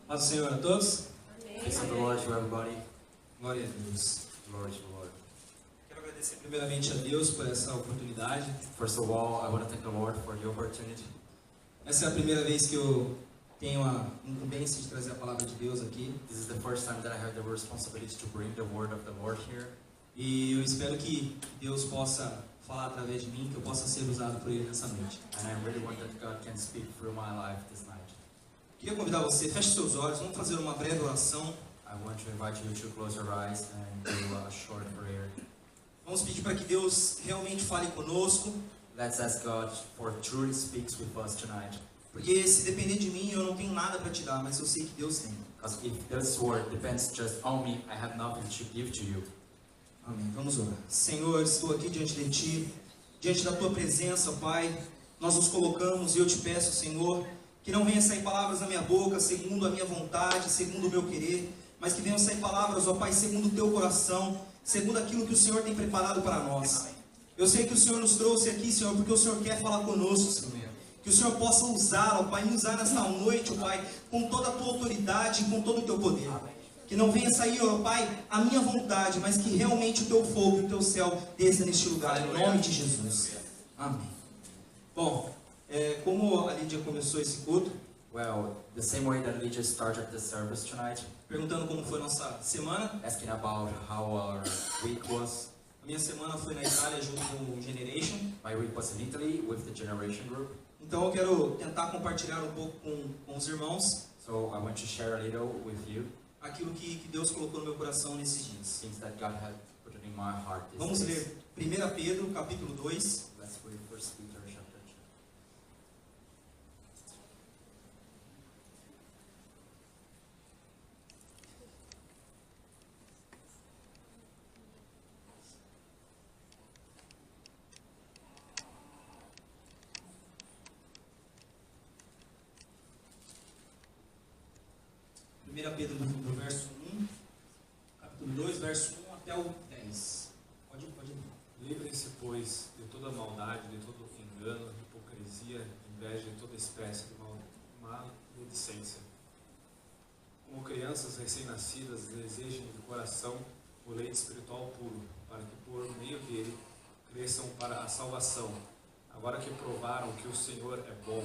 Paz do Senhor a todos. Peace of the Lord to everybody. Glória a Deus. Glory to the Lord. Quero agradecer primeiramente a Deus por essa oportunidade. First of all, I want to thank the Lord for the opportunity. Essa é a primeira vez que eu tenho a incumbência de trazer a palavra de Deus aqui. This is the first time that I have the responsibility to bring the word of the Lord here. E eu espero que Deus possa falar através de mim, que eu possa ser usado por Ele nessa noite. And I really want that God can speak through my life this night. Queria convidar você, feche seus olhos, vamos fazer uma breve oração. I want to invite you to close your eyes and do a short prayer. Vamos pedir para que Deus realmente fale conosco, Let's ask God for truly speaks with us tonight. porque se depender de mim, eu não tenho nada para te dar, mas eu sei que Deus tem. Because if this word depends just on me, I have nothing to give to you. Amém. Vamos orar. Senhor, estou aqui diante de Ti, diante da Tua presença, Pai. Nós nos colocamos e eu te peço, Senhor, que não venha sair palavras da minha boca segundo a minha vontade, segundo o meu querer, mas que venham sair palavras, ó Pai, segundo o Teu coração, segundo aquilo que o Senhor tem preparado para nós. Eu sei que o Senhor nos trouxe aqui, Senhor, porque o Senhor quer falar conosco, Senhor. Que o Senhor possa usar, ó Pai, me usar nesta noite, ó Pai, com toda a Tua autoridade e com todo o Teu poder. Que não venha sair, ó Pai, a minha vontade, mas que realmente o Teu fogo e o Teu céu desça neste lugar, em nome de Jesus. Amém. Bom, como a Lídia começou esse culto, Well, the same way that we just started the service tonight, perguntando como foi nossa semana. asking about how our week was. A minha semana foi na Itália junto com o Generation. My week was in Italy with the Generation Group. Então eu quero tentar compartilhar um pouco com os irmãos So I want to share a little with you aquilo que Deus colocou no meu coração nesses dias. things that God had put in my heart these Vamos days. ler 1 Pedro, capítulo 2. Let's read 1 Peter chapter 2. 1 Pedro do verso 1, capítulo 2, verso 1 até o 10. Pode ir. Livrem-se, pois, de toda maldade, de todo engano, hipocrisia, inveja e toda espécie de maledicência. Como crianças recém-nascidas, desejem de coração o leite espiritual puro, para que por meio dele cresçam para a salvação, agora que provaram que o Senhor é bom.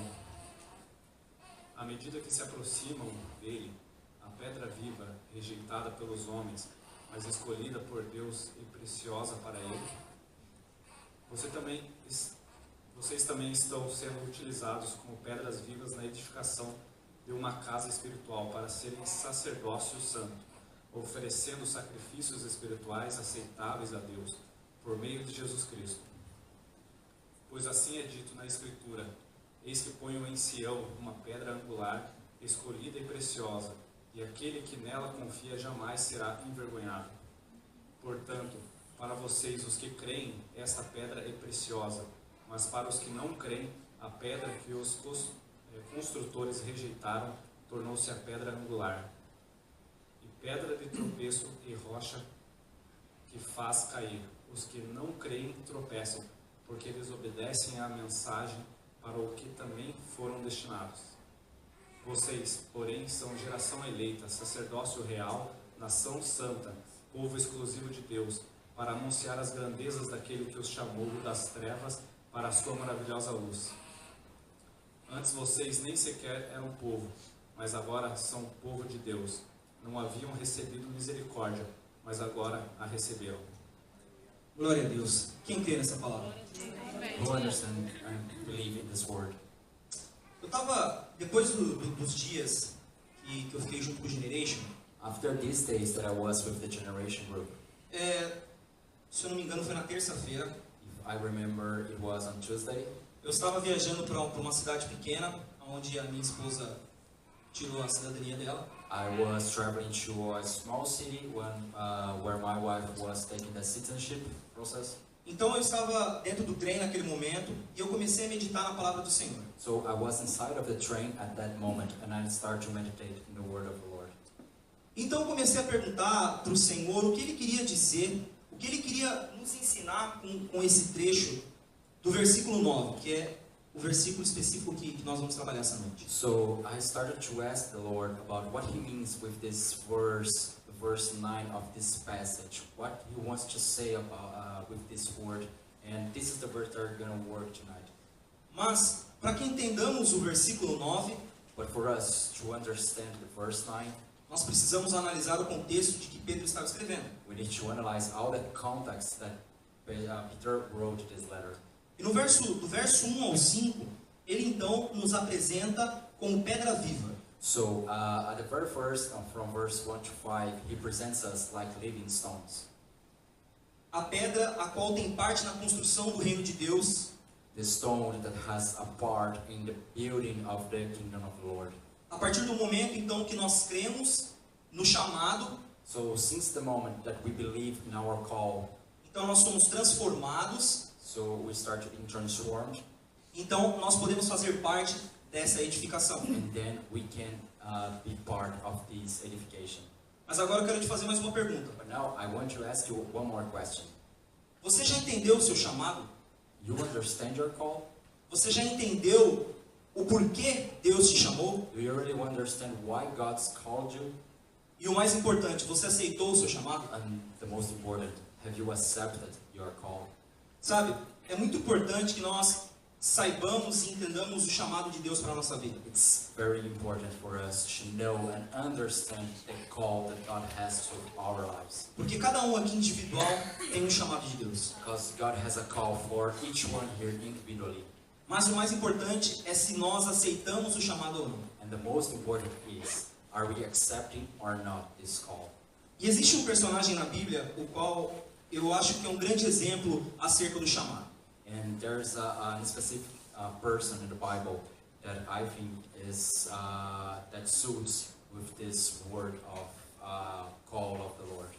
À medida que se aproximam dele, a pedra viva, rejeitada pelos homens, mas escolhida por Deus e preciosa para ele, vocês também estão sendo utilizados como pedras vivas na edificação de uma casa espiritual para serem sacerdócio santo, oferecendo sacrifícios espirituais aceitáveis a Deus, por meio de Jesus Cristo. Pois assim é dito na Escritura: eis que ponho em Sião uma pedra angular, escolhida e preciosa, e aquele que nela confia jamais será envergonhado. Portanto, para vocês, os que creem, esta pedra é preciosa, mas para os que não creem, a pedra que os construtores rejeitaram tornou-se a pedra angular, e pedra de tropeço e rocha que faz cair. Os que não creem tropeçam, porque desobedecem à mensagem para o que também foram destinados. Vocês, porém, são geração eleita, sacerdócio real, nação santa, povo exclusivo de Deus, para anunciar as grandezas daquele que os chamou das trevas para a sua maravilhosa luz. Antes vocês nem sequer eram povo, mas agora são povo de Deus. Não haviam recebido misericórdia, mas agora a receberam. Glória a Deus. Quem crê nessa palavra? Who understand and believe in this word? Eu estava, depois dos dias que eu fiquei junto com o Generation, After these days that I was with the Generation Group, se eu não me engano foi na terça-feira, if I remember it was on Tuesday, eu estava viajando para uma cidade pequena, onde a minha esposa tirou a cidadania dela. I was traveling to a small city where my wife was taking the citizenship process. Então eu estava dentro do trem naquele momento e eu comecei a meditar na palavra do Senhor. So I was inside of the train at that moment and I started to meditate in the word of the Lord. Então eu comecei a perguntar para o Senhor o que Ele queria dizer, o que Ele queria nos ensinar com esse trecho do versículo 9, que é o versículo específico que nós vamos trabalhar essa noite. So I started to ask the Lord about what He means with this verse, verse 9 of this passage. What He wants to say about with this word, and this is the verse that we're going to work tonight. Mas, para que entendamos o versículo 9, But for us to understand the verse 9, nós precisamos analisar o contexto de que Pedro estava escrevendo. we need to analyze all the context that Peter wrote this letter. E do verso 1 ao 5, ele então nos apresenta como pedra viva. So at the very first, from verse 1 to 5, he presents us like living stones. A pedra a qual tem parte na construção do reino de Deus, The stone that has a part in the building of the kingdom of the Lord. a partir do momento então que nós cremos no chamado, So since the moment that we believe in our call, então nós somos transformados, so we start being transformed, então nós podemos fazer parte dessa edificação. and then we can be part of this edification. Mas agora eu quero te fazer mais uma pergunta. But now I want to ask you one more question. Você já entendeu o seu chamado? You understand your call? Você já entendeu o porquê Deus te chamou? Do you really understand why God's called you? E o mais importante, você aceitou o seu chamado? And the most important, have you accepted your call? Sabe, é muito importante que nós saibamos e entendamos o chamado de Deus para a nossa vida. It's very important for us to know and understand the call that God has to our lives. Porque cada um aqui individual tem um chamado de Deus. Because God has a call for each one here individually. Mas o mais importante é se nós aceitamos o chamado ou não. And the most important is, are we accepting or not this call? E existe um personagem na Bíblia, o qual eu acho que é um grande exemplo acerca do chamado. And there's a specific person in the Bible that I think is that suits with this word of call of the Lord,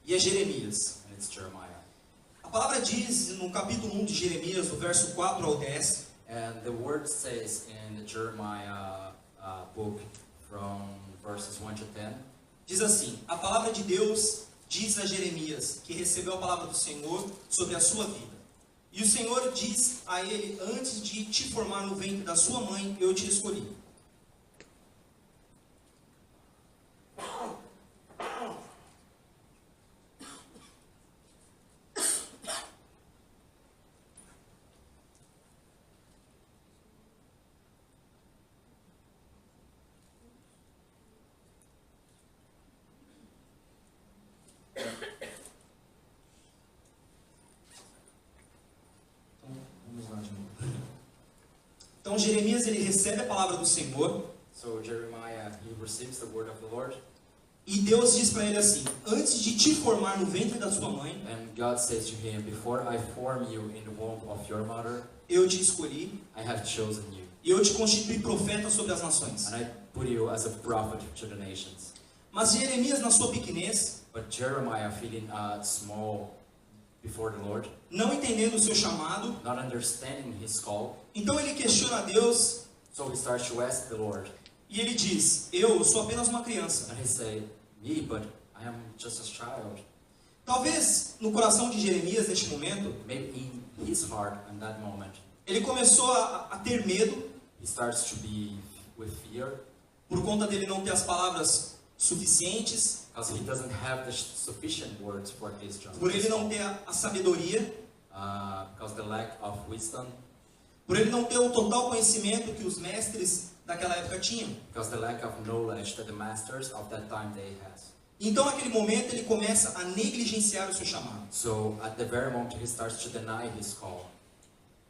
E é Jeremias. and it's Jeremiah. A palavra diz no capítulo 1 de Jeremias, do verso 4 ao 10, And the word says in the Jeremiah book from verses 1 to 10, diz assim: a palavra de Deus diz a Jeremias, que recebeu a palavra do Senhor sobre a sua vida. E o Senhor diz a ele: antes de te formar no ventre da sua mãe, eu te escolhi. Então Jeremias ele recebe a palavra do Senhor so Jeremiah, he receives the word of the Lord, e Deus diz para ele assim: antes de te formar no ventre da sua mãe, and God says to him, before I form you in the womb of your mother, eu te escolhi I have chosen you, e eu te constituí profeta sobre as nações. and I put you as a prophet to the nations. Mas Jeremias, na sua pequenez, But Jeremiah, feeling small before the Lord, não entendendo o seu chamado, not understanding his call, então ele questiona a Deus so he starts to ask the Lord, e ele diz: eu sou apenas uma criança. and he say, me, but I am just a child. Talvez no coração de Jeremias, neste momento, Maybe in his heart, in that moment, ele começou a ter medo he starts to be with fear, por conta dele não ter as palavras suficientes, because he doesn't have the sufficient words for this job. por ele não ter a sabedoria, Because the lack of wisdom, por ele não ter o total conhecimento que os mestres daquela época tinham. because the lack of knowledge that the masters of that time they has. Então, naquele momento, ele começa a negligenciar o seu chamado. So at the very moment he starts to deny his call.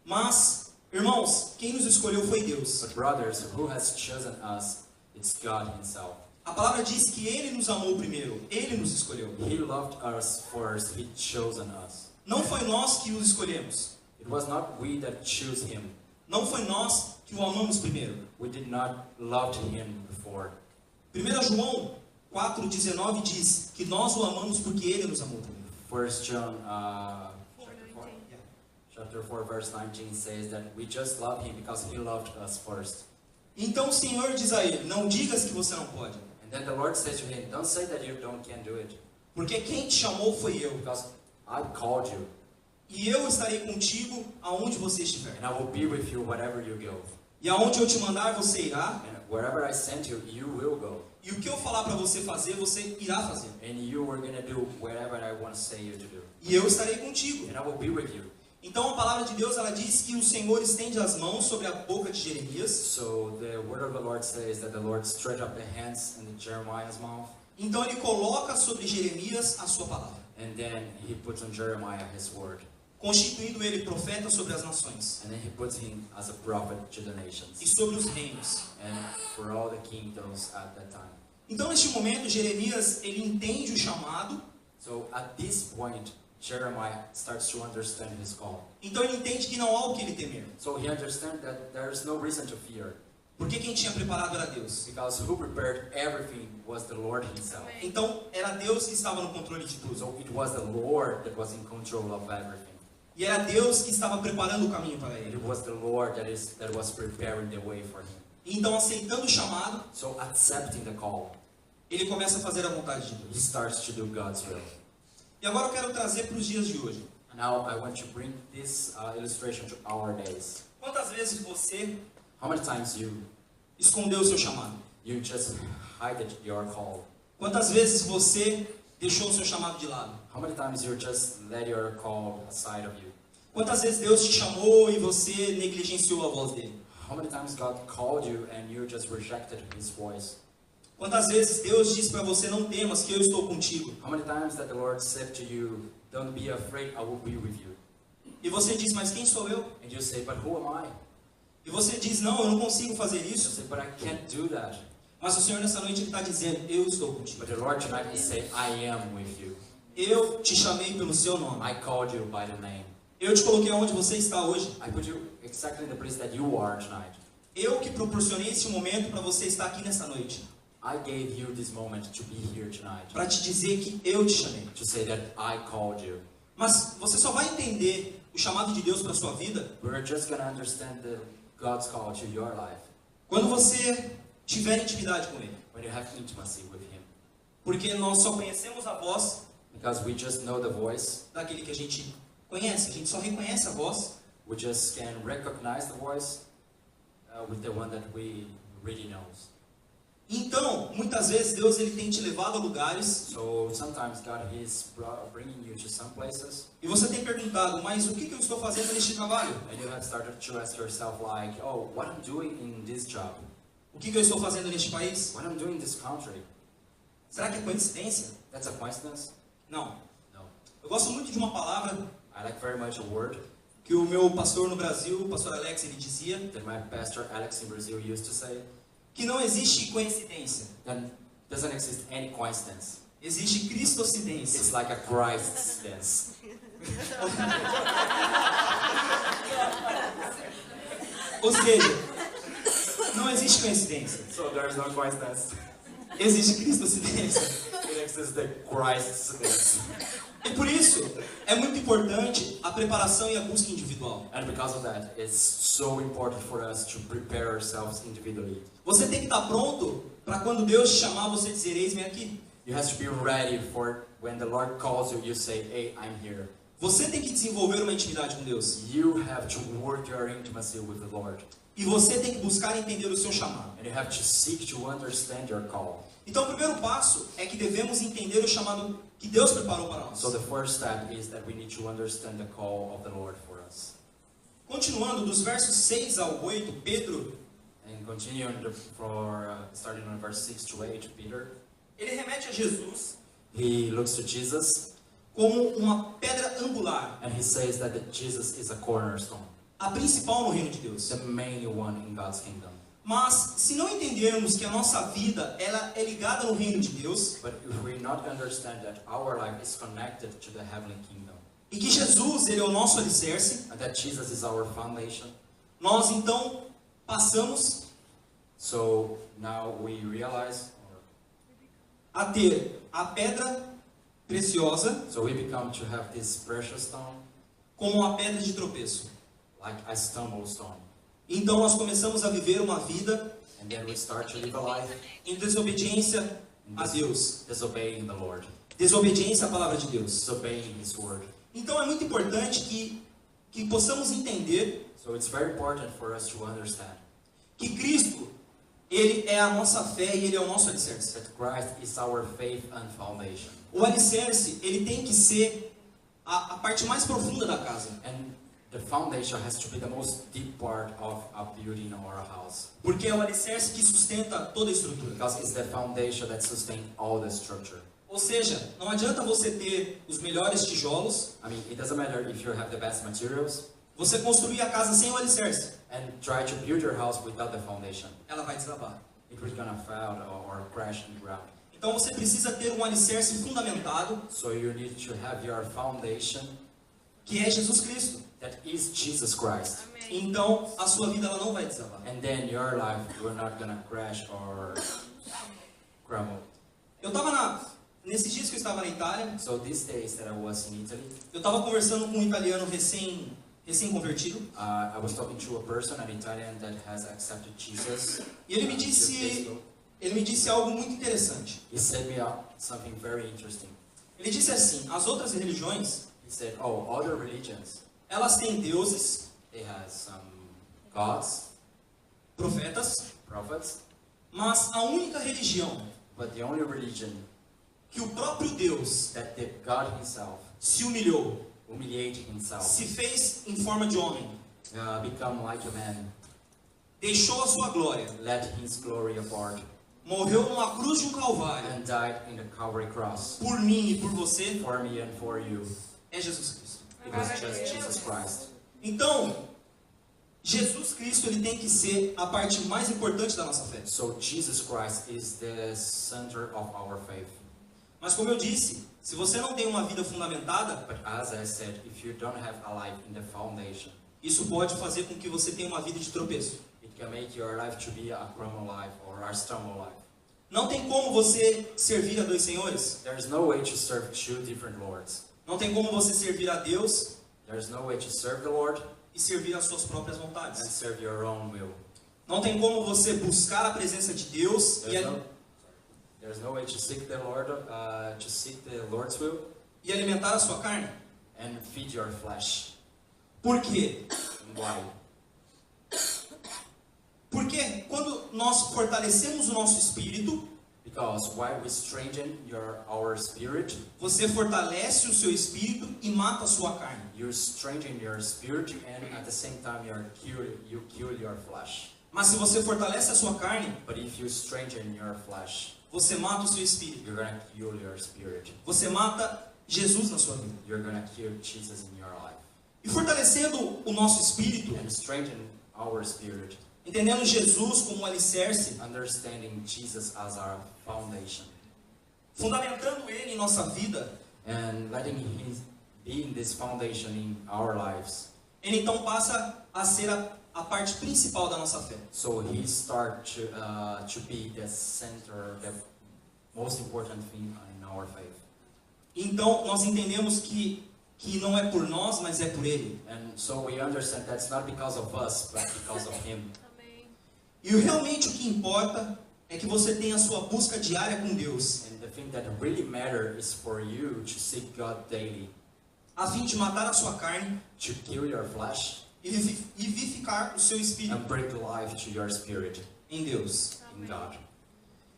Mas, irmãos, quem nos escolheu foi Deus. But brothers, who has chosen us? It's God himself. A palavra diz que Ele nos amou primeiro, Ele nos escolheu. He loved us first, he chosen us. Não foi nós que os escolhemos. It was not we that chose him. Não foi nós que o amamos primeiro. We did not love him before. 1 João 4,19 diz que nós o amamos porque Ele nos amou primeiro. 1 John chapter 4 verse 19 says that we just love him because he loved us first. Então o Senhor diz a ele: não digas que você não pode, And then the Lord says to him, don't say that you can't do it, porque quem te chamou foi eu. because I called you. E eu estarei contigo aonde você estiver. And I will be with you wherever you go. E aonde eu te mandar, você irá. And wherever I send you, you will go. E o que eu falar para você fazer, você irá fazer. And you are going to do whatever I want to say you to do. E eu estarei contigo. And I will be with you. Então a palavra de Deus, ela diz que o Senhor estende as mãos sobre a boca de Jeremias. So the word of the Lord says that the Lord stretched up the hands in Jeremiah's mouth. Então ele coloca sobre Jeremias a sua palavra, And then he puts on Jeremiah his word. constituindo ele profeta sobre as nações And then he puts him as a prophet to the nations. e sobre os reinos. And for all the kingdoms at that time. Então neste momento Jeremias, ele entende o chamado. So at this point, Jeremiah starts to understand his call. Então ele entende que não há o que ele temer, So he understands that there is no reason to fear. porque quem tinha preparado era Deus. Because who prepared everything was the Lord himself. Então era Deus que estava no controle de tudo. So it was the Lord that was in control of everything. E era Deus que estava preparando o caminho para It ele. was the Lord that was preparing the way for him. Então, aceitando o chamado, So accepting the call, ele começa a fazer a vontade de he Deus. starts to do God's will. E agora eu quero trazer para os dias de hoje. Now I want to bring this illustration to our days. Quantas vezes você How many times you escondeu o seu chamado? just hide your call? Quantas vezes você deixou o seu chamado de lado? How many times you just let your call aside of you? Quantas vezes Deus te chamou e você negligenciou a voz dele? How many times God called you and you just rejected His voice? Quantas vezes Deus disse para você, não temas, que eu estou contigo? How many times that the Lord said to you, don't be afraid, I will be with you. E você diz, mas quem sou eu? And you say, but who am I? E você diz, não, eu não consigo fazer You isso. say, but I can't do that. Mas o Senhor nessa noite está dizendo, eu estou contigo. But the Lord tonight is saying, I am with you. Eu te chamei pelo seu nome. I called you by the name. Eu te coloquei onde você está hoje. I put you exactly in the place that you are tonight. Eu que proporcionei esse momento para você estar aqui nessa noite. I gave you this moment to be here tonight. Para te dizer que eu te chamei. To say that I called you. Mas você só vai entender o chamado de Deus para sua vida We're just going to understand God's call to your life quando você tiver intimidade com Ele. when you have intimacy with Him. Porque nós só conhecemos a voz Because we just know the voice. daquele que a gente conhece. A gente só reconhece a voz We just can recognize the voice with the one that we really knows. Então, muitas vezes Deus ele tem te levado a lugares So sometimes God is bringing you to some places, e você tem perguntado, mas o que eu estou fazendo neste trabalho? and you have started to ask yourself like, oh, what I'm doing in this job, O que eu estou fazendo neste país? what I'm doing in this country, Será que é coincidência? that's a coincidence? Não. No. Eu gosto muito de uma palavra I like very much a word que o meu pastor no Brasil, o pastor Alex, ele dizia that my pastor Alex in Brazil used to say, que não existe coincidência, that doesn't exist any coincidence. existe cristocidência. It's like a Christ dance. Ou seja, não existe coincidência, So there's no coincidence. existe cristocidência. It exists the Christ dance. E por isso, é muito importante a preparação e a busca individual. And because of that, it's so important for us to prepare ourselves individually. Você tem que estar pronto para quando Deus te chamar, você dizer, eis-me aqui. You have to be ready for when the Lord calls you, you say, hey, I'm here. Você tem que desenvolver uma intimidade com Deus. You have to work your intimacy with the Lord. E você tem que buscar entender o seu chamado. And you have to seek to understand your call. Então o primeiro passo é que devemos entender o chamado que Deus preparou para nós. So the first step is that we need to understand the call of the Lord for us. Continuando, dos versos 6 ao 8, Pedro, And continuing starting on verse 6 to 8, Peter, ele remete a Jesus he looks to Jesus como uma pedra angular, and he says that Jesus is a cornerstone, a principal no reino de Deus. the main one in God's kingdom. Mas se não entendermos que a nossa vida ela é ligada no reino de Deus But if we not understand that our life is connected to the heavenly kingdom, e que Jesus ele é o nosso alicerce, and that Jesus is our foundation, nós então passamos so now we realize, a ter a pedra preciosa so we become to have this precious stone, como uma pedra de tropeço. like a stumble stone. Então nós começamos a viver uma vida And then we start to live a life em desobediência a Deus, disobeying the Lord, desobediência à palavra de Deus. disobeying His word. Então é muito importante que possamos entender So it's very important for us to understand que Cristo, Ele é a nossa fé e Ele é o nosso alicerce. that Christ is our faith and foundation. O alicerce, ele tem que ser a parte mais profunda da casa. And the foundation has to be the most deep part of a building or a house. Porque é o alicerce que sustenta toda a estrutura. Because it's the foundation that sustains all the structure. Ou seja, não adianta você ter os melhores tijolos, I mean, it doesn't matter if you have the best materials você construir a casa sem o alicerce, and try to build your house without the foundation. ela vai desabar. It will gonna fail or crash in the ground. Então você precisa ter um alicerce fundamentado, So you need to have your foundation, que é Jesus Cristo. that is Jesus Christ. Então a sua vida ela não vai desabar. And then your life will not gonna crash or crumble. Eu estava nesses dias que eu estava na Itália, So these days that I was in Italy, eu estava conversando com um italiano recém-convertido, I was talking to a person, an Italian that has accepted Jesus. e ele me 2 years disse, ago. ele me disse algo muito interessante. He said me something very interesting. Ele disse assim: as outras religiões, He said, "Oh, other religions, elas têm deuses, they have some gods, profetas, prophets, mas a única religião but the only religion que o próprio Deus that the God Himself se humilhou, humiliated Himself, se fez em forma de homem, become like a man, deixou a sua glória, let His glory apart, morreu numa cruz de um calvário, and died in the Calvary cross por mim e por você, for me and for you." é Jesus Cristo. It was just Jesus Christ. Então, Jesus Cristo ele tem que ser a parte mais importante da nossa fé. So Jesus Christ is the center of our faith. Mas como eu disse, se você não tem uma vida fundamentada, But as I said, if you don't have a life in the foundation, isso pode fazer com que você tenha uma vida de tropeço. it can make your life to be a crumble life or a stumble life. Não tem como você servir a dois senhores. There's no way to serve two different lords. Não tem como você servir a Deus There's no way to serve the Lord e servir as suas próprias and vontades. serve your own will. Não tem como você buscar a presença de Deus There's no way to seek the Lord, Lord's will e alimentar a sua carne. and feed your flesh. Por quê? Why? Porque quando nós fortalecemos o nosso espírito, Because while we strengthen our spirit, você fortalece o seu espírito e mata a sua carne. you strengthen your spirit and at the same time you kill your flesh. Mas se você fortalece a sua carne, But if you strengthen your flesh, você mata o seu espírito. you're gonna kill your spirit. Você mata Jesus na sua vida. You're gonna kill Jesus in your life. E fortalecendo o nosso espírito, And strengthen our spirit, entendendo Jesus como alicerce, understanding Jesus as our foundation, fundamentando Ele em nossa vida, and letting Him be in this foundation in our lives. Ele então passa a ser a parte principal da nossa fé. So He starts to be the center, the most important thing in our faith. Então nós entendemos que não é por nós, mas é por Ele. And so we understand that's not because of us, but because of Him. E realmente o que importa é que você tenha a sua busca diária com Deus, And the thing that really matters is for you to seek God daily, a fim de matar a sua carne to kill your flesh e vivificar o seu espírito and bring life to your spirit em Deus. in God.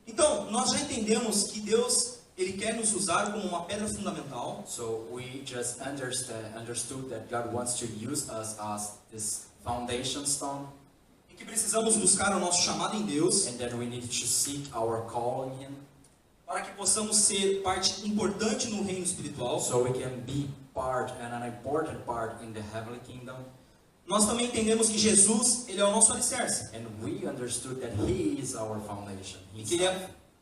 Então, nós já entendemos que Deus, Ele quer nos usar como uma pedra fundamental, So we just understood that God wants to use us as this foundation stone, e que precisamos buscar o nosso chamado em Deus, and then we need to seek our call in Him, para que possamos ser parte importante no reino espiritual. so we can be part and an important part in the heavenly kingdom. Nós também entendemos que Jesus, Ele é o nosso alicerce, And we understood that He is our foundation. e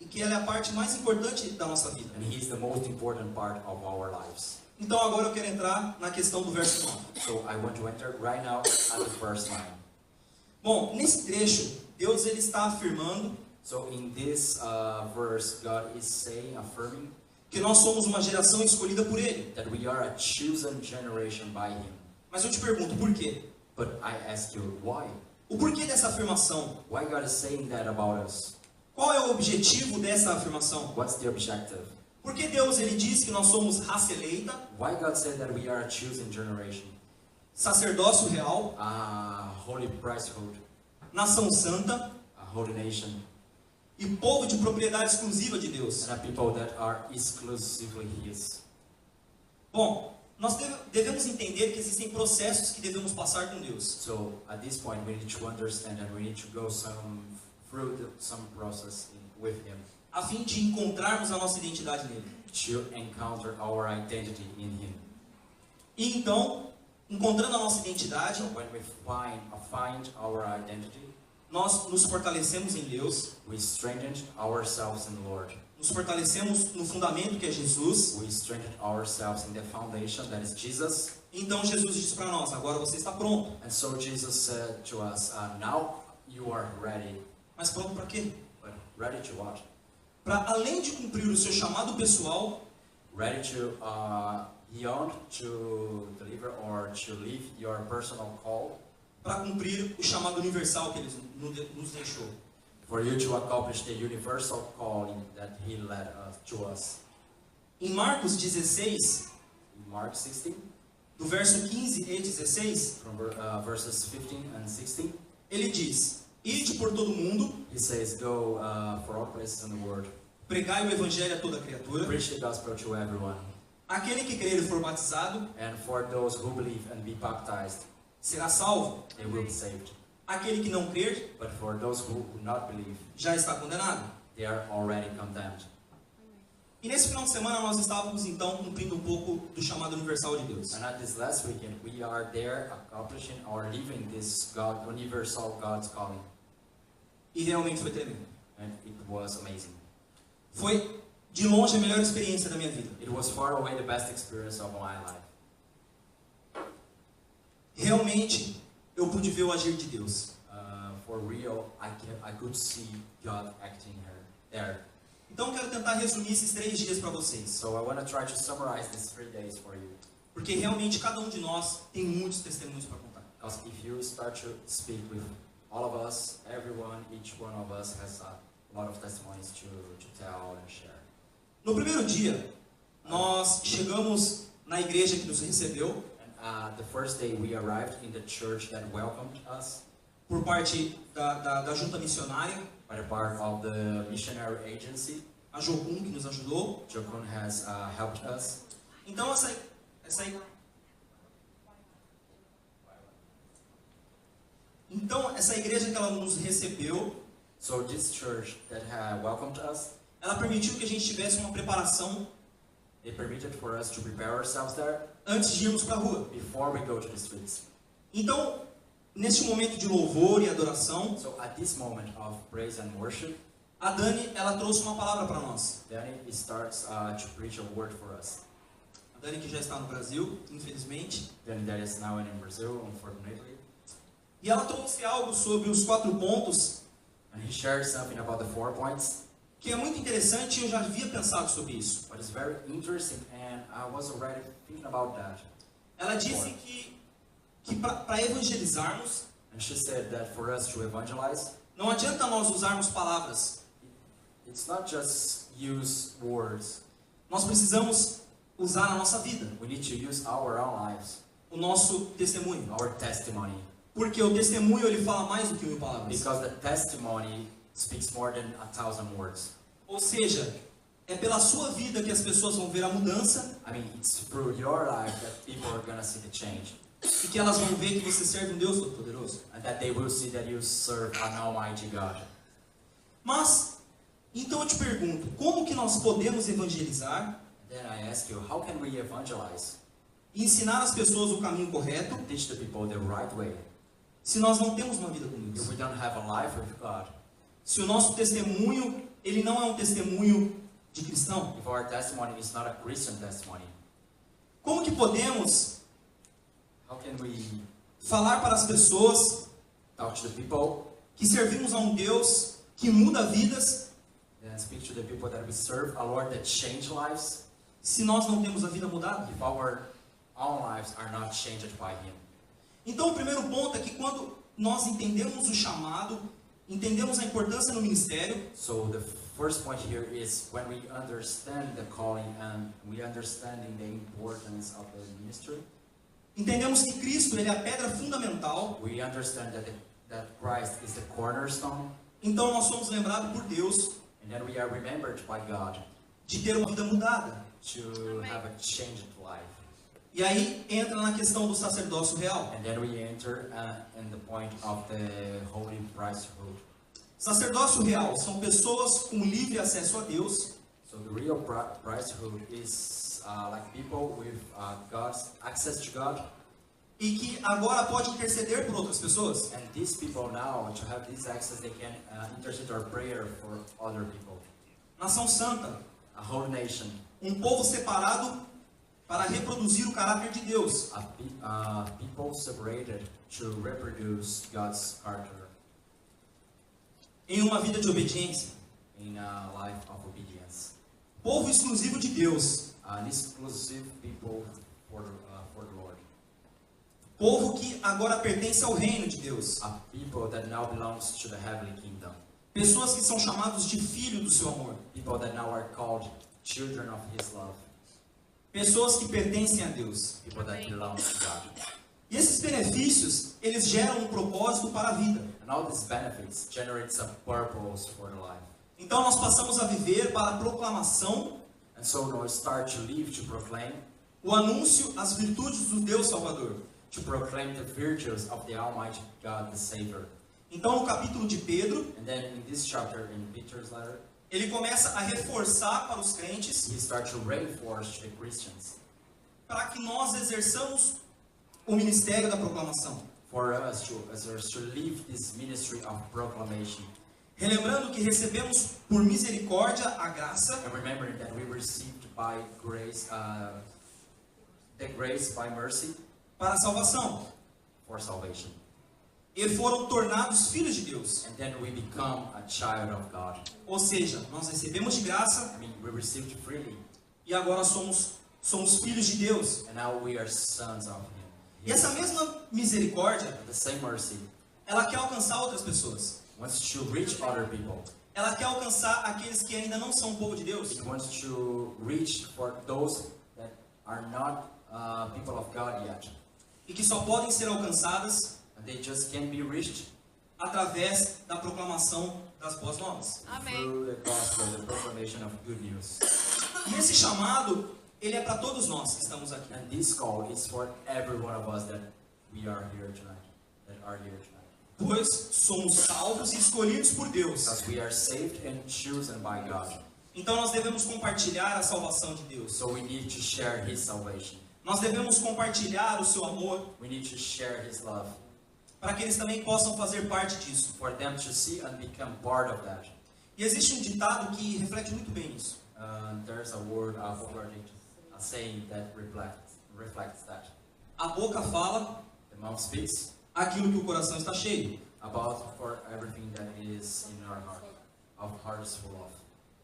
que Ele é a parte mais importante da nossa vida. And He is the most important part of our lives. Então agora eu quero entrar na questão do verso 9. So I want to enter right now at the verse 9. Bom, nesse trecho, Deus ele está afirmando So in this verse, God is saying, affirming, que nós somos uma geração escolhida por Ele. that we are a chosen generation by Him. Mas eu te pergunto, por quê? But I ask you, why? O porquê dessa afirmação? Why God is saying that about us? Qual é o objetivo dessa afirmação? What's the objective? Por que Deus ele diz que nós somos raça eleita, Why God said that we are a chosen generation, sacerdócio real, a holy priesthood, nação santa a holy nation, e povo de propriedade exclusiva de Deus? and a people that are exclusively His. Bom, nós devemos entender que existem processos que devemos passar com Deus. So at this point, we need to understand and we need to go through some process with Him A fim de encontrarmos a nossa identidade nele. to encounter our identity in Him. E então, encontrando a nossa identidade, So when we find our identity, nós nos fortalecemos em Deus, we strengthen ourselves in the Lord. nos fortalecemos no fundamento que é Jesus. We strengthen ourselves in the foundation that is Jesus. Então Jesus diz para nós: agora você está pronto. And so Jesus said to us, now you are ready. Mas pronto para quê? But ready to what? Para além de cumprir o seu chamado pessoal, Ready to beyond to deliver or to live your personal call, para cumprir o chamado universal que ele nos deixou. for you to accomplish the universal calling that He led to us. Em Marcos 16, In Mark 16, do verso 15 e 16, from verses 15 and 16, ele diz: ide por todo mundo, He says, go for all places in the world, pregai o evangelho a toda criatura. preach the gospel to everyone, Aquele que crer e for batizado and for those who believe and be baptized, será salvo. they will be saved. Aquele que não crer But for those who do not believe, já está condenado. they are already condemned. E nesse final de semana nós estávamos então cumprindo um pouco do chamado universal de Deus. And at this last weekend, we are there accomplishing or living this universal God's calling. E realmente foi tremendo. And it was amazing. Foi de longe a melhor experiência da minha vida. It was far away the best experience of my life. Realmente eu pude ver o agir de Deus. For real, I could see God acting there. Então eu quero tentar resumir esses 3 dias para vocês. So I want to try to summarize these 3 days for you. Porque realmente cada um de nós tem muitos testemunhos para contar. Because if you start to speak with all of us, everyone, each one of us has a lot of testimonies to tell and share. No primeiro dia, nós chegamos na igreja que nos recebeu And the first day we arrived in the church that welcomed us por parte da junta missionária, by the part of the missionary agency. a Jocum, que nos ajudou. Jokun has helped us. Então essa igreja que ela nos recebeu, So this church that welcomed us, ela permitiu que a gente tivesse uma preparação they permitted for us to prepare ourselves there antes de irmos para a rua. before we go to the streets. Então, neste momento de louvor e adoração, So at this moment of praise and worship, a Dani, ela trouxe uma palavra para nós. then it starts to preach a word for us. A Dani que já está no Brasil, infelizmente. Then that is now in Brazil, unfortunately. E ela trouxe algo sobre os 4 pontos, And he shared something about the 4 points, que é muito interessante e eu já havia pensado sobre isso. but it's very interesting, and I was already thinking about that. Ela disse que para evangelizarmos, And she said that for us to evangelize, não adianta nós usarmos palavras. it's not just use words. Nós precisamos usar a nossa vida, We need to use our own lives, o nosso testemunho. our testimony. Porque o testemunho ele fala mais do que 1000 palavras. Because the testimony speaks more than 1,000 words. Ou seja, é pela sua vida que as pessoas vão ver a mudança I mean, it's through your life that people are gonna see the change. e que elas vão ver que você serve um Deus Todo-Poderoso. And that they will see that you serve an almighty God. Mas, então eu te pergunto, como que nós podemos evangelizar And then I ask you, how can we evangelize e ensinar as pessoas o caminho correto and teach the people the right way se nós não temos uma vida com if Deus? we don't have a life with God? Se o nosso testemunho, ele não é um testemunho de cristão? If our testimony is not a Christian testimony, Como que podemos how can we falar para as pessoas talk to the people que servimos a um Deus que muda vidas and speak to the people that we serve, a Lord that change lives, se nós não temos a vida mudada? if our own lives are not changed by Him? Então o primeiro ponto é que quando nós entendemos o chamado, entendemos a importância no ministério, So the first point here is when we understand the calling and we understanding the importance of the ministry, entendemos que Cristo ele é a pedra fundamental, we understand that Christ is the cornerstone, então nós somos lembrados por Deus and then we are remembered by God de ter uma vida mudada. to have a changed life. E aí entra na questão do sacerdócio real. And then we enter in the point of the holy priesthood. Sacerdócio real são pessoas com livre acesso a Deus, So the real priesthood is like people with God's access to God, e que agora pode interceder por outras pessoas. and these people now, to have this access, they can intercede or prayer for other people. Nação santa, A whole nation, povo separado para reproduzir o caráter de Deus. people separated to reproduce God's character Em uma vida de obediência. in a life of obedience. Povo exclusivo de Deus. An exclusive people for the Lord. Povo que agora pertence ao reino de Deus. A people that now belongs to the heavenly kingdom. Pessoas que são chamados de filho do seu amor. People that now are called children of His love. Pessoas que pertencem a Deus. People that belong to God. E esses benefícios, eles geram um propósito para a vida. And all these benefits generates a purpose for the life. Então nós passamos a viver para a proclamação, And so now we start to live to proclaim, o anúncio, as virtudes do Deus Salvador. to proclaim the virtues of the Almighty God, the Savior. Então no capítulo de Pedro, And then in this chapter, in Peter's letter, ele começa a reforçar para os crentes, he starts to reinforce the Christians para que nós exerçamos o ministério da proclamação. for us to live this ministry of proclamation. Relembrando que recebemos por misericórdia a graça, And remembering that we received by grace, the grace by mercy para a salvação. for salvation. E foram tornados filhos de Deus. And then we become a child of God. Ou seja, nós recebemos de graça I mean, we received freely, e agora somos filhos de Deus. and now we are sons of Him. E essa mesma misericórdia, The same mercy ela quer alcançar outras pessoas. wants to reach other people. Ela quer alcançar aqueles que ainda não são povo de Deus. It wants to reach for those that are not people of God yet. E que só podem ser alcançadas And they just can be reached através da proclamação das boas novas. through the gospel, the proclamation of good news. E esse chamado, ele é para todos nós que estamos aqui. And this call is for every one of us that we are here tonight, that are here tonight. Pois somos salvos e escolhidos por Deus. Because we are saved and chosen by God. Então nós devemos compartilhar a salvação de Deus. So we need to share His salvation. Nós devemos compartilhar o seu amor We need to share His love para que eles também possam fazer parte disso. for them to see and become part of that. E existe um ditado que reflete muito bem isso. There's a word of a saying that reflects that. A boca fala The mouth speaks aquilo que o coração está cheio. about for everything that is in our heart, of heart is full of.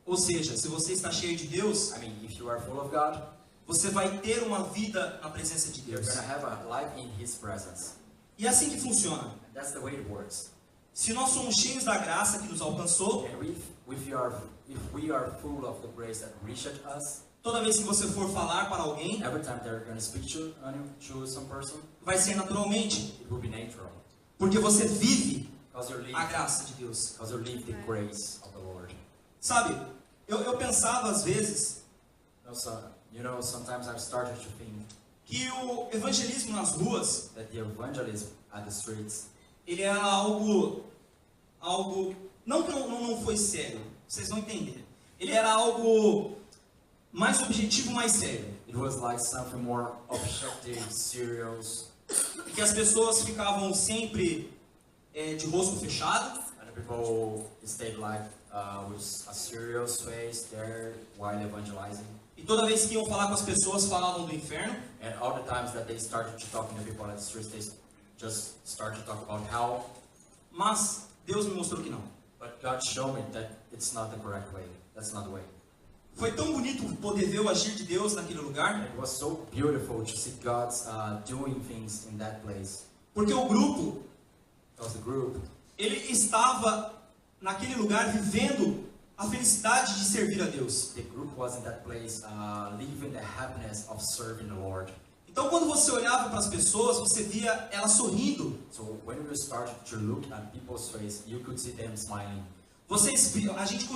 Ou seja, se você está cheio de Deus, I mean, if you are full of God, você vai ter uma vida na presença de you're Deus. gonna have a life in His presence. E é assim que funciona. And that's the way it works. Se nós somos cheios da graça que nos alcançou, And if we are full of the grace that reached us, toda vez que você for falar para alguém, every time they're gonna speak to some person, vai ser naturalmente, it will be natural. porque você vive Because you a live, graça de Deus. because you live the grace of the Lord. Sabe, eu pensava às vezes Sometimes I've started to think que o evangelismo nas ruas, that the evangelism at the streets, ele era algo, não que não foi sério, vocês vão entender. Ele era algo mais objetivo, mais sério. it was like something more objective, serious, E que as pessoas ficavam sempre de rosto fechado, and the people stayed like with a serious face there while evangelizing. e toda vez que iam falar com as pessoas, falavam do inferno. And all the times that they started to talk to the people at the streets, they just started to talk about hell. Mas Deus me mostrou que não. But God showed me that it's not the correct way. That's not the way. Foi tão bonito poder ver o agir de Deus naquele lugar, It was so beautiful to see God's doing things in that place. porque o grupo, Because the group, ele estava naquele lugar vivendo a felicidade de servir a Deus. The group was in that place, living the happiness of serving the Lord. Então, quando você olhava para as pessoas, você via elas sorrindo. So when we started to look at people's face, you could see them smiling. A gente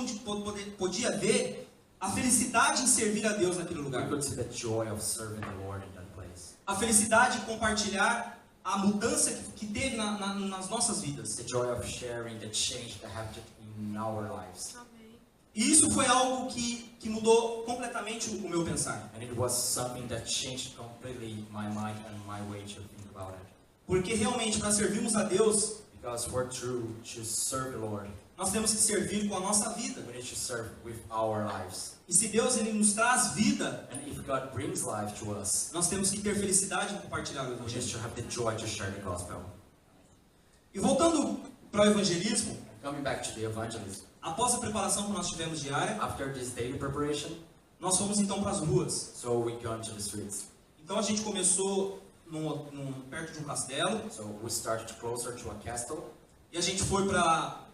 podia ver a felicidade em servir a Deus naquele We lugar. could see the joy of serving the Lord in that place. A felicidade em compartilhar a mudança que teve nas nossas vidas. The joy of sharing the change that happened in our lives. E isso foi algo que mudou completamente o meu pensar. And it was something that changed completely my mind and my way to think about it. Porque realmente, para servirmos a Deus, Because we're true to serve the Lord, nós temos que servir com a nossa vida. we need to serve with our lives. E se Deus ele nos traz vida, And if God brings life to us, nós temos que ter felicidade em compartilhar o we need Evangelho. to have the joy to share the gospel. E voltando para o evangelismo, Coming back to the evangelism, após a preparação que nós tivemos diária, after this daily preparation, nós fomos então para as ruas. so we gone to the streets. Então a gente começou perto de um castelo So we started closer to a castle, e a gente foi para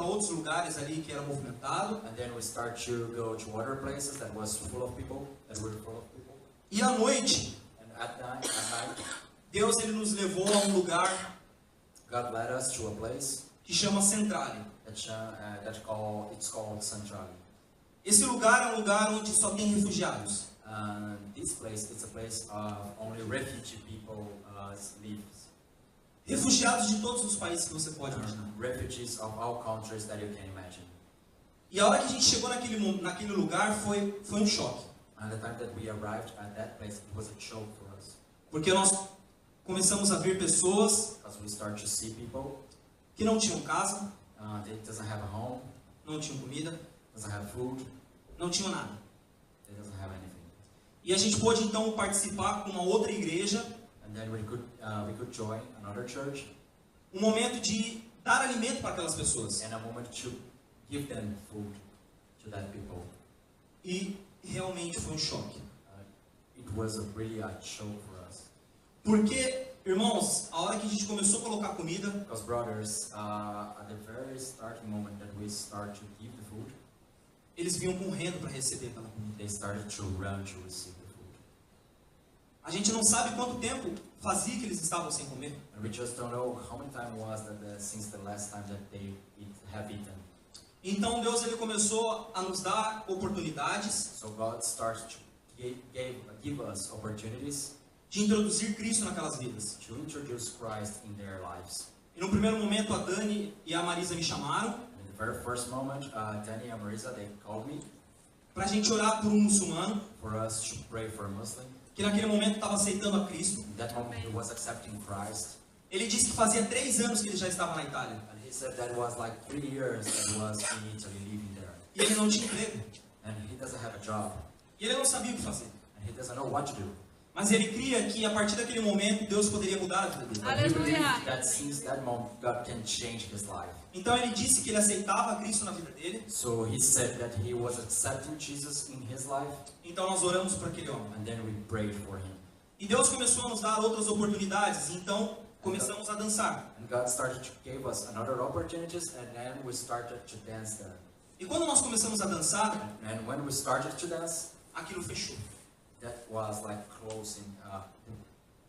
outros lugares ali que era movimentado. and then we start to go to other places that was full of people, that were full of people. E à noite, And at night, Deus ele nos levou a um lugar God led us to a place que chama Centrale. it's called Central. Esse lugar é um lugar onde só tem refugiados. This place is a place of only refugee people lives. Refugiados de todos os países que você pode imaginar. Refugees of all countries that you can imagine. E a hora que a gente chegou naquele lugar foi um choque. And the time that we arrived at that place, it was a shock for us. Porque nós começamos a ver pessoas Because we start to see people, que não tinham casa, they doesn't have a home, não tinham comida, doesn't have food, não tinham nada. they doesn't have anything. E a gente pôde então participar com uma outra igreja, And then we could join another church um momento de dar alimento para aquelas pessoas. and a moment to give them food to that people. E realmente foi um choque. It was really a shock for us. Porque, irmãos, a hora que a gente começou a colocar comida, Because brothers, at the very starting moment that we start to give the food, eles vinham correndo para receber aquela comida. they started to run to receive the food. A gente não sabe quanto tempo fazia que eles estavam sem comer. And we just don't know how many time was that since the last time that they have eaten. Então Deus ele começou a nos dar oportunidades So God starts to give us opportunities de introduzir Cristo naquelas vidas. to introduce Christ in their lives. E no primeiro momento a Dani e a Marisa me chamaram And in the very first moment, Danny and Marisa, they called me para a gente orar por um muçulmano for us to pray for a Muslim. que naquele momento estava aceitando a Cristo. In that moment, he was accepting Christ. Ele disse que fazia 3 anos que ele já estava na Itália And he said that was like 3 years that he was in Italy living there. e ele não tinha emprego. And he doesn't have a job. E ele não sabia o que fazer. And he doesn't know what to do. Mas ele cria que a partir daquele momento Deus poderia mudar a vida dele. But he believed that since that moment, God can change his life. Então ele disse que ele aceitava Cristo na vida dele. So he said that he was accepting Jesus in his life. Então nós oramos por aquele homem. And then we prayed for him. E Deus começou a nos dar outras oportunidades. Então começamos a dançar. And God started to give us another opportunities, and then we started to dance there. E quando nós começamos a dançar, And when we started to dance, aquilo fechou. that was like closing, the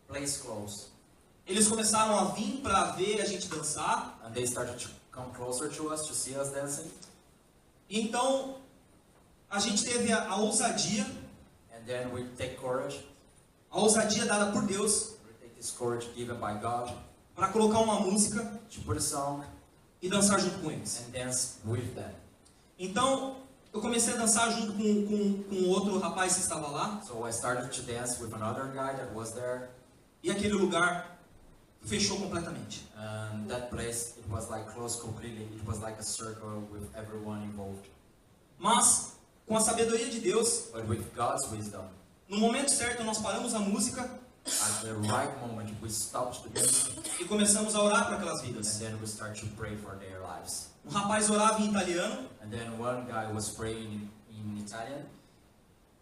place closed. Eles começaram a vir para ver a gente dançar. And they started to come closer to us to see us dancing. E então a gente teve a ousadia, And then we take courage. a ousadia dada por Deus, We take this courage given by God para colocar uma música to put a song e dançar junto com eles. and dance with them. Então eu comecei a dançar junto com outro rapaz que estava lá. So I started to dance with another guy that was there. E aquele lugar fechou completamente. And that place, it was like closed completely. It was like a circle with everyone involved. Mas, com a sabedoria de Deus, But with God's wisdom, no momento certo nós paramos a música at the right moment, we stopped the music e começamos a orar para aquelas and vidas. then we start to pray for their lives. Um rapaz orava em italiano And then one guy was praying in Italian.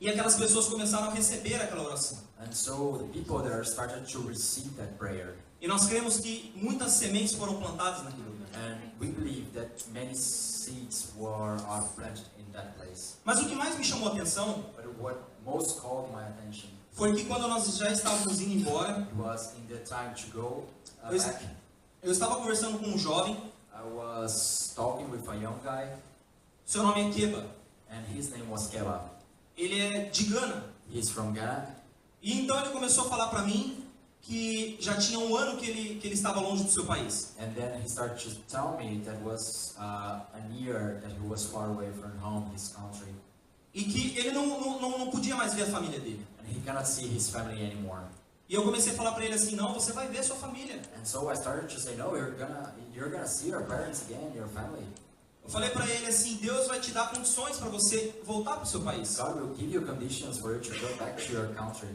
e aquelas pessoas começaram a receber aquela oração. And so the people there started to receive that prayer. E nós cremos que muitas sementes foram plantadas naquele lugar. And we believe that many seeds are planted in that place. Mas o que mais me chamou a atenção But what most called my attention foi que quando nós já estávamos indo embora, was in the time to go Pois- back. eu estava conversando com um jovem, I was talking with a young guy, seu nome é Keba, and his name was Keba. ele é de Gana. He's from Ghana, E então ele começou a falar para mim que já tinha um ano que ele estava longe do seu país. and then he started to tell me that was a year that he was far away from home, his country, E que ele não podia mais ver a família dele. and he cannot see his family anymore. E eu comecei a falar para ele assim, não, você vai ver a sua família. And so I started to say, no, you're gonna see your parents again, your family. Eu falei para ele assim, Deus vai te dar condições para você voltar para o seu país. God will give you conditions for you to go back to your country.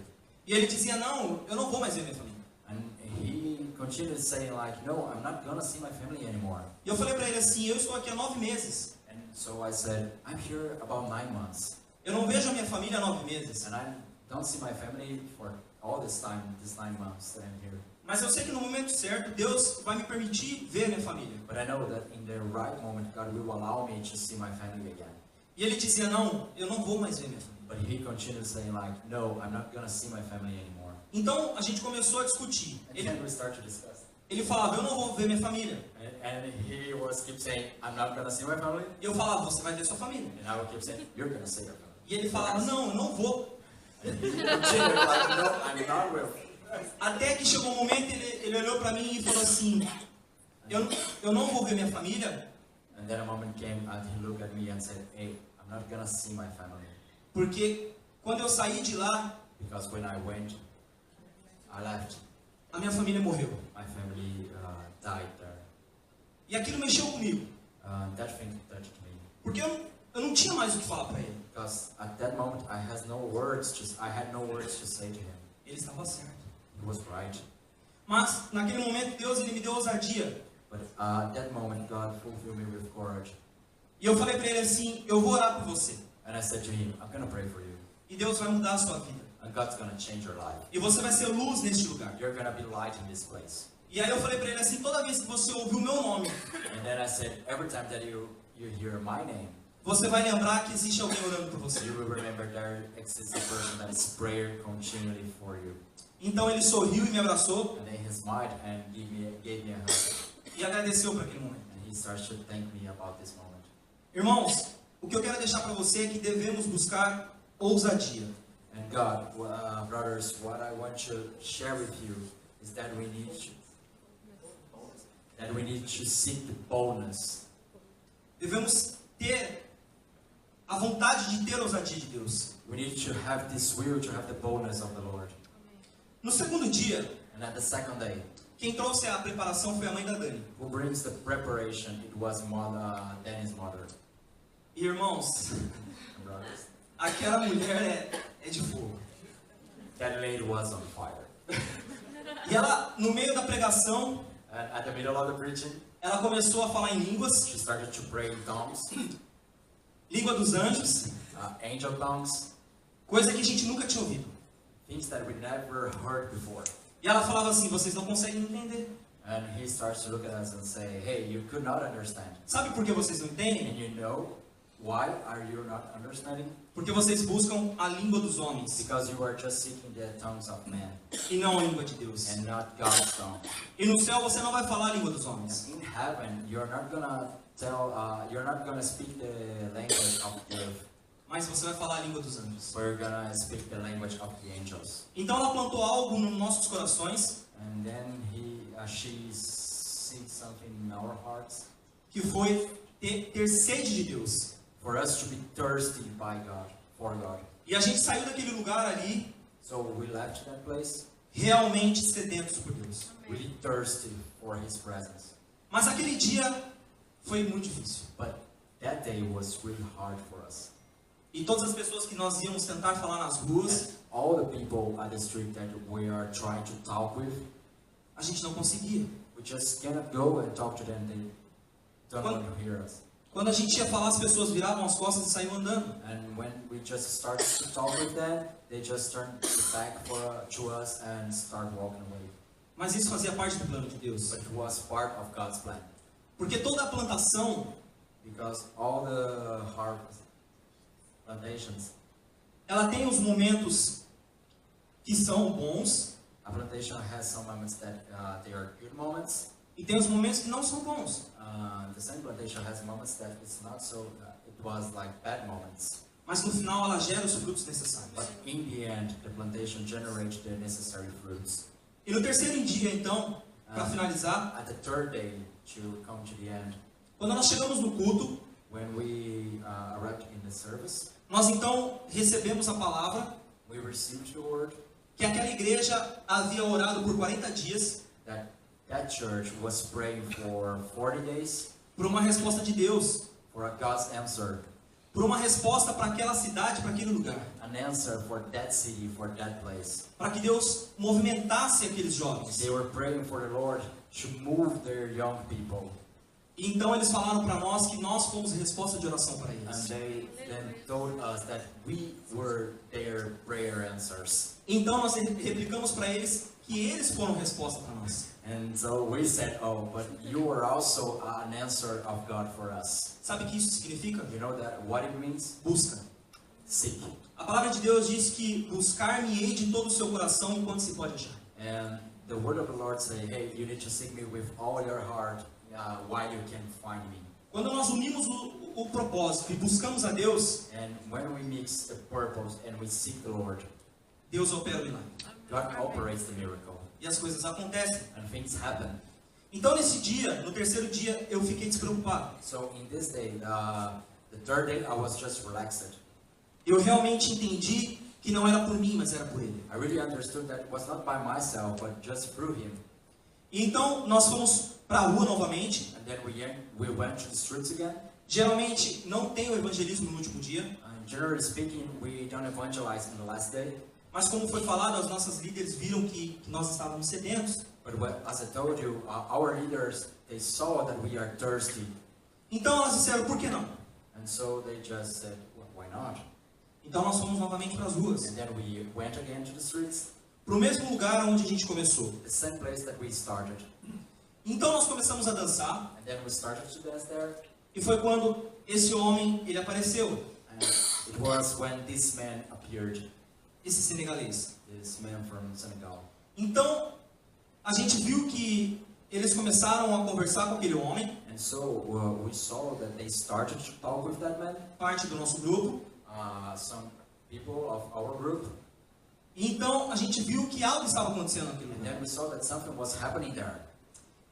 E ele dizia, não, eu não vou mais ver minha família. And he continued saying like, no, I'm not gonna see my family anymore. E eu falei para ele assim, eu estou aqui há 9 meses. And so I said, I'm here about 9 months. Eu não vejo a minha família há 9 meses. And I don't see my family for all this time, these 9 months that I'm here. Mas eu sei que no momento certo, Deus vai me permitir ver a minha família. But I know that in the right moment, God will allow me to see my family again. E ele dizia, não, eu não vou mais ver minha família. But he continued saying like, no, I'm not gonna see my family anymore. Então a gente começou a discutir. And then we start to discuss. Ele falava, eu não vou ver minha família. And he was keep saying, I'm not gonna see my family. E eu falava, você vai ver sua família. And I would keep saying, you're gonna see your family. E ele falava, não, eu não vou. And he continued like, no, I'm not will. Até que chegou um momento, ele olhou para mim e falou assim, eu não vou ver minha família, And then a moment came and he looked at me and said, hey, I'm not gonna see my family. porque quando eu saí de lá, Because when I went, I left. a minha família morreu. My family died there. E aquilo mexeu comigo, That thing touched me. porque eu não tinha mais o que falar para ele. Because at that moment I had no words to say to him. Ele estava certo. He was right. Mas naquele momento Deus ele me deu ousadia. But at that moment God fulfilled me with courage. E eu falei para ele assim, eu vou orar por você. And I said to him, I'm gonna pray for you. E Deus vai mudar a sua vida. And God's gonna change your life. E você vai ser luz neste lugar. You're gonna be light in this place. E aí eu falei para ele assim, toda vez que você ouvir o meu nome, And then I said, every time that you hear my name, você vai lembrar que existe alguém orando por você. you will remember there exists a person that is prayer continually for you. Então ele sorriu e me abraçou And then he smiled and gave me a hug. e agradeceu por aquele momento. And he starts to thank me about this moment. Irmãos, o que eu quero deixar para você é que devemos buscar ousadia. And God, brothers, what I want to share with you is that we need to seek the boldness. Devemos ter a vontade de ter a ousadia de Deus. We need to have this will to have the boldness of the Lord. No segundo dia, And at the second day, quem trouxe a preparação foi a mãe da Dani. who brings the preparation? It was Danny's mother. E irmãos, And brothers, aquela mulher é de fogo. that lady was on fire. E ela, no meio da pregação, And at the middle of the preaching, ela começou a falar em línguas, she started to pray in tongues, língua dos anjos, angel tongues, coisa que a gente nunca tinha ouvido. things that we never heard before. E ela falava assim, vocês não conseguem entender. And he starts to look at us and say, hey, you could not understand. Sabe por que vocês não entendem? And you know why are you not understanding? Porque vocês buscam a língua dos homens Because you are just seeking the tongues of men e não a língua de Deus. and not God's tongue. E no céu você não vai falar a língua dos homens. In heaven, you're not gonna speak the language of the earth, Mas você vai falar a língua dos anjos. but you're gonna speak the language of the angels. Então ela plantou algo nos nossos corações And then she sees something in our hearts que foi ter sede de Deus. for us to be thirsty by God, for God. E a gente saiu daquele lugar ali So we left that place realmente sedentos por Deus. really thirsty for His presence. Mas aquele dia foi muito difícil. But that day was really hard for us. E todas as pessoas que nós íamos tentar falar nas ruas, All the people at the street that we are trying to talk with, a gente não conseguia. we just cannot go and talk to them. They don't want to hear us. Quando a gente ia falar, as pessoas viravam as costas e saíam andando. And when we just started to talk with them, they just turned back to us and start walking away. Mas isso fazia parte do plano de Deus. But it was part of God's plan. Porque toda a plantação, because all the harvest plantations, ela tem os momentos que são bons a plantation has some moments that they are good moments. e tem os momentos que não são bons. The same plantation has moments that it's not so. It was like bad moments. Mas no final ela gera os frutos necessários. But in the end, the plantation generates the necessary fruits. E no terceiro dia, então, para finalizar, At the third day, to come to the end, quando nós chegamos no culto, when we arrived in the service, nós então recebemos a palavra we received the word que aquela igreja havia orado por 40 dias that that church was praying for 40 days por uma resposta de Deus, for a God's answer, por uma resposta para aquela cidade, para aquele lugar, an answer for that city, for that place. para que Deus movimentasse aqueles jovens. They were praying for the Lord to move their young people. E então eles falaram para nós que nós fomos a resposta de oração para And eles. they then told us that we were their prayer answers. Então nós replicamos para eles que eles foram resposta para nós. And so we said, oh, but you are also an answer of God for us. Sabe o que isso significa? You know that what it means? Busca. Seek. A palavra de Deus diz que buscar-me-ei de todo o seu coração enquanto se pode achar. And the word of the Lord say, hey, you need to seek me with all your heart while you can find me. Quando nós unimos o propósito e buscamos a Deus, And when we mix the purpose and we seek the Lord, Deus opera o milagre. God operates the miracle. E as coisas acontecem. And things happen. Então nesse dia, no terceiro dia, eu fiquei despreocupado. So in this day, the third day, I was just relaxed. Eu realmente entendi que não era por mim, mas era por Ele. I really understood that it was not by myself, but just through Him. E então nós fomos para a rua novamente. And then we went to the streets again. Geralmente não tem o evangelismo no último dia, And generally speaking, we don't evangelize in the last day. mas como foi falado, as nossas líderes viram que nós estávamos sedentos. But as I told you, our leaders, they saw that we are thirsty. Então elas disseram, por que não? And so they just said, well, why not? Então nós fomos novamente para as ruas, And then we went again to the streets, para o mesmo lugar onde a gente começou. the same place that we started. Então nós começamos a dançar, And then we started to dance there. e foi quando esse homem ele apareceu, And it was when this man appeared, esse senegalês. this man from Senegal. Então a gente viu que eles começaram a conversar com aquele homem, And so we saw that they started to talk with that man, parte do nosso grupo. some people of our group. E então a gente viu que algo estava acontecendo naquele And lugar. then we saw that something was happening there.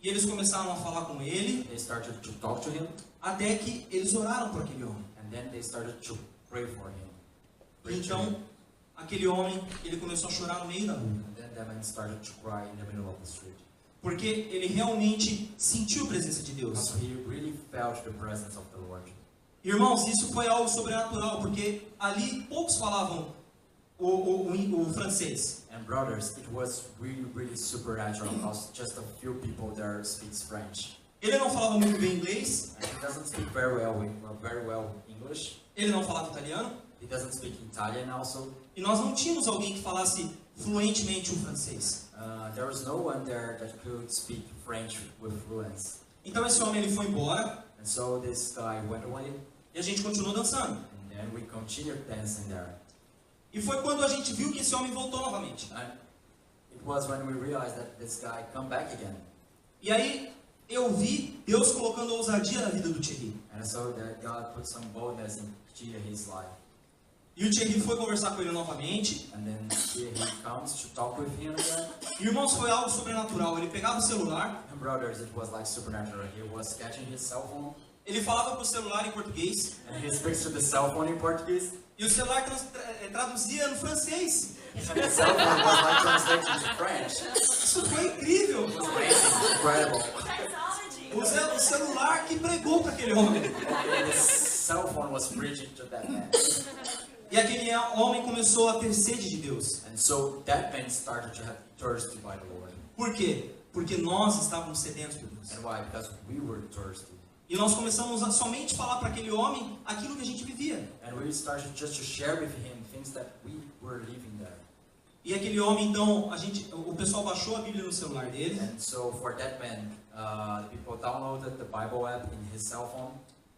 E eles começaram a falar com ele, They started to talk to him, até que eles oraram por aquele homem. and then they started to pray for him. E Pray to então him. aquele homem ele começou a chorar no meio da rua, And then the man started to cry in the middle of the street. porque ele realmente sentiu a presença de Deus. Because he really felt the presence of the Lord. Irmãos, isso foi algo sobrenatural, porque ali poucos falavam o francês. And brothers, it was really, really supernatural because just a few people there speaks French. Ele não falava muito bem inglês, And he doesn't speak very well English. ele não falava italiano, He doesn't speak Italian also. e nós não tínhamos alguém que falasse fluentemente o francês. There was no one there that could speak French with fluency. Então esse homem ele foi embora And so this guy went away, e a gente continuou dançando. and then we continued dancing there. E foi quando a gente viu que esse homem voltou novamente. And it was when we realized that this guy come back again. E aí eu vi Deus colocando ousadia na vida do Thierry. And so that God put some boldness into his life. E o Thierry foi conversar com ele novamente. And then he comes to talk with him again. E, irmãos, foi algo sobrenatural. Ele pegava o celular, And brothers, it was like supernatural. He was catching his cell phone, ele falava pro celular em português, and he speaks to the cell phone in Portuguese. e o celular traduzia no francês. And the cell phone was like translating to French. Isso foi incrível. It was amazing, incredible. O celular que pregou para aquele homem. And the cell phone was preaching to that man. E aquele homem começou a ter sede de Deus. And so that man started to have thirsty by the Lord. Por quê? Porque nós estávamos sedentos por Deus. And why? Because we were thirsty. E nós começamos a somente falar para aquele homem aquilo que a gente vivia. And we started just to share with him things that we were living there. E aquele homem, então, o pessoal baixou a Bíblia no celular dele. And so for that man, the people downloaded the Bible app in his cell phone,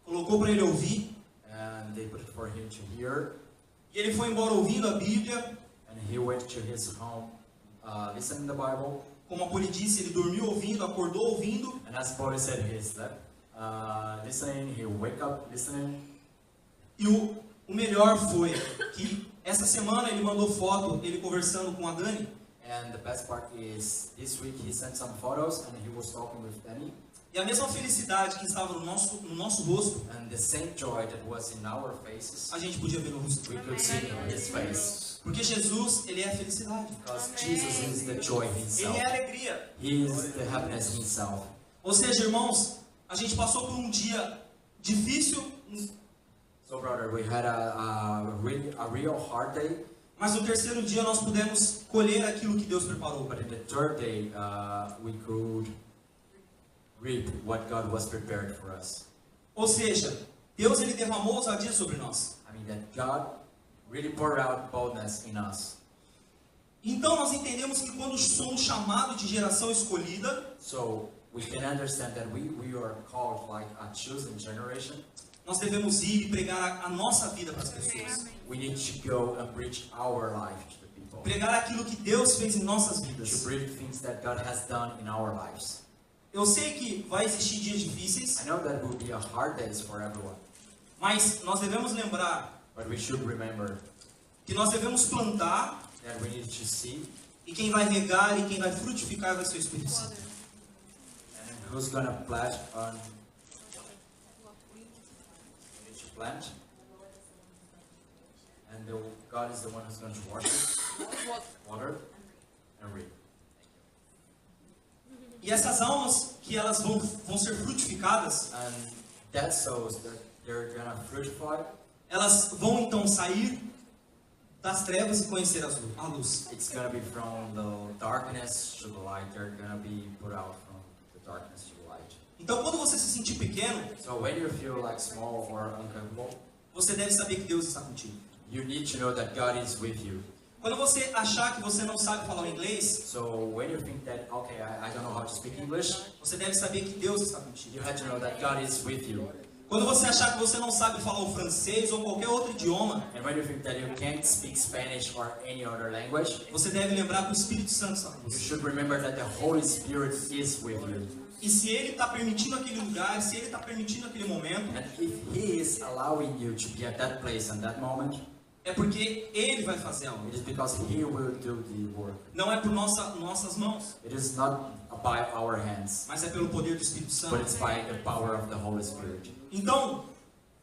Colocou para ele ouvir. and they put it for him to hear. E ele foi embora ouvindo a Bíblia. And he went to his home, listening the Bible. Como a Poli disse, ele dormiu ouvindo, acordou ouvindo. And as Paul said, he slept listening. He wake up listening. E o melhor foi que essa semana ele mandou foto, ele conversando com a Dani. And the best part is, this week he sent some photos and he was talking with Danny. E a mesma felicidade que estava no nosso rosto, And the same joy that was in our faces, a gente podia ver no rosto we dele. could see in his face. Porque Jesus, ele é a felicidade. Because Jesus is the joy himself. Ele é a alegria. He is the happiness himself. Ou seja, irmãos, a gente passou por um dia difícil, So brother, we had a real hard day, mas no terceiro dia nós pudemos colher aquilo que Deus preparou. but in the third day we could reap what God was prepared for us. Ou seja, Deus ele derramou ousadia sobre nós. I mean that God really poured out boldness in us. Então nós entendemos que quando somos chamados de geração escolhida, So we can understand that we are called like a chosen generation. nós devemos ir e pregar a nossa vida para as pessoas. We need to go and preach our life to the people. Pregar aquilo que Deus fez em nossas To vidas. preach things that God has done in our lives. Eu sei que vai existir dias difíceis, I know that will be a hard days for everyone, mas nós devemos lembrar but we should remember que nós devemos plantar that we need to see, e quem vai regar e quem vai frutificar vai ser o Espírito Santo. and who's gonna plant on. We need to plant, and God is the one who's going to wash it, water, and reap. E essas almas que elas vão ser frutificadas, And that shows that they're gonna fructify. elas vão então sair das trevas e conhecer a luz. It's gonna be from the darkness to the light. They're gonna be put out from the darkness to the light. Então, quando você se sentir pequeno, So when you feel like small or uncomfortable, você deve saber que Deus está contigo. you need to know that God is with you. Quando você achar que você não sabe falar o inglês, So when you think that, okay, I don't know how to speak English, você deve saber que Deus está contigo. you have to know that God is with you. Quando você achar que você não sabe falar o francês ou qualquer outro idioma, And when you think that you can't speak Spanish or any other language, você deve lembrar que o Espírito Santo está com you você. should remember that the Holy Spirit is with you. E se Ele está permitindo aquele lugar, se Ele está permitindo aquele momento, And if He is allowing you to be at that place and that moment, é porque Ele vai fazer algo. it is because He will do the work. Não é por nossas mãos, It is not by our hands, mas é pelo poder do Espírito but Santo. it's by the power of the Holy Spirit. Então,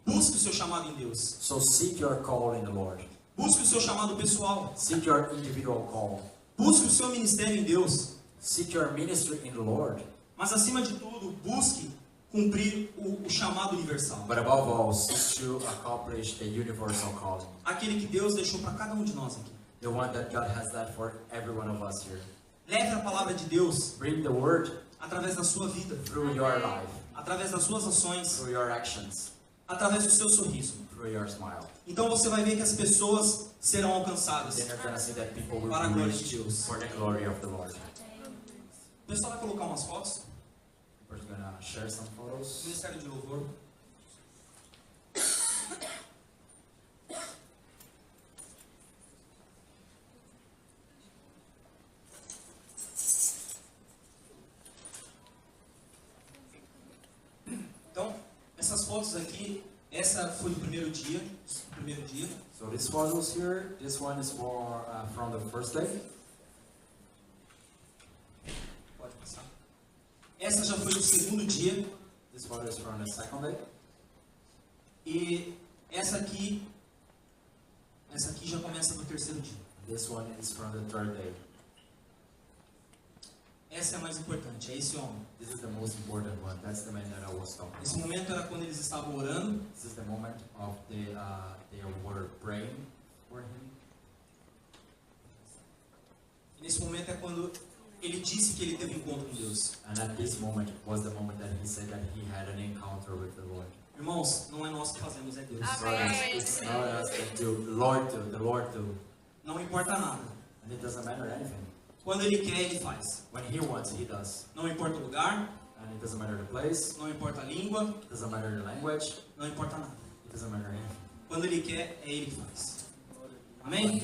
busque o seu chamado em Deus. So seek your call in the Lord. Busque o seu chamado pessoal. Seek your individual call. Busque o seu ministério em Deus. Seek your ministry in the Lord. Mas acima de tudo, busque cumprir o chamado universal. But above all, seek to accomplish the universal calling. Aquele que Deus deixou para cada um de nós aqui. The one that God has that for every one of us here. Leve a palavra de Deus Bring the word através da sua vida, through your life, através das suas ações, through your actions, através do seu sorriso. through your smile. Então você vai ver que as pessoas serão alcançadas. Then you're gonna see that people will Para a be glória de reached Deus. for the glory of the Lord. O pessoal vai colocar umas fotos. We're gonna share some photos. Ministério de Louvor. Então, essas fotos aqui, essa foi do primeiro dia. So these photos here, this one is from the first day. Pode passar. Essa já foi do segundo dia. This photo is from the second day. E essa aqui já começa no terceiro dia. This one is from the third day. Essa é a mais importante, é esse homem. This is the most important one. That's the man that I was talking Esse about. momento era quando eles estavam orando. This is the moment of they were praying for him. E nesse momento é quando ele disse que ele teve um encontro com Deus. And at this moment was the moment that he said that he had an encounter with the Lord. Irmãos, não é nós que fazemos, é Deus. Brothers, it's not us that do. The Lord do. Não importa nada. And it doesn't matter anything. Quando Ele quer, Ele faz. When He wants, He does. Não importa o lugar, And it doesn't matter the place, não importa a língua, it doesn't matter the language, não importa nada. it doesn't matter anything. Quando Ele quer, é Ele que faz. Amém?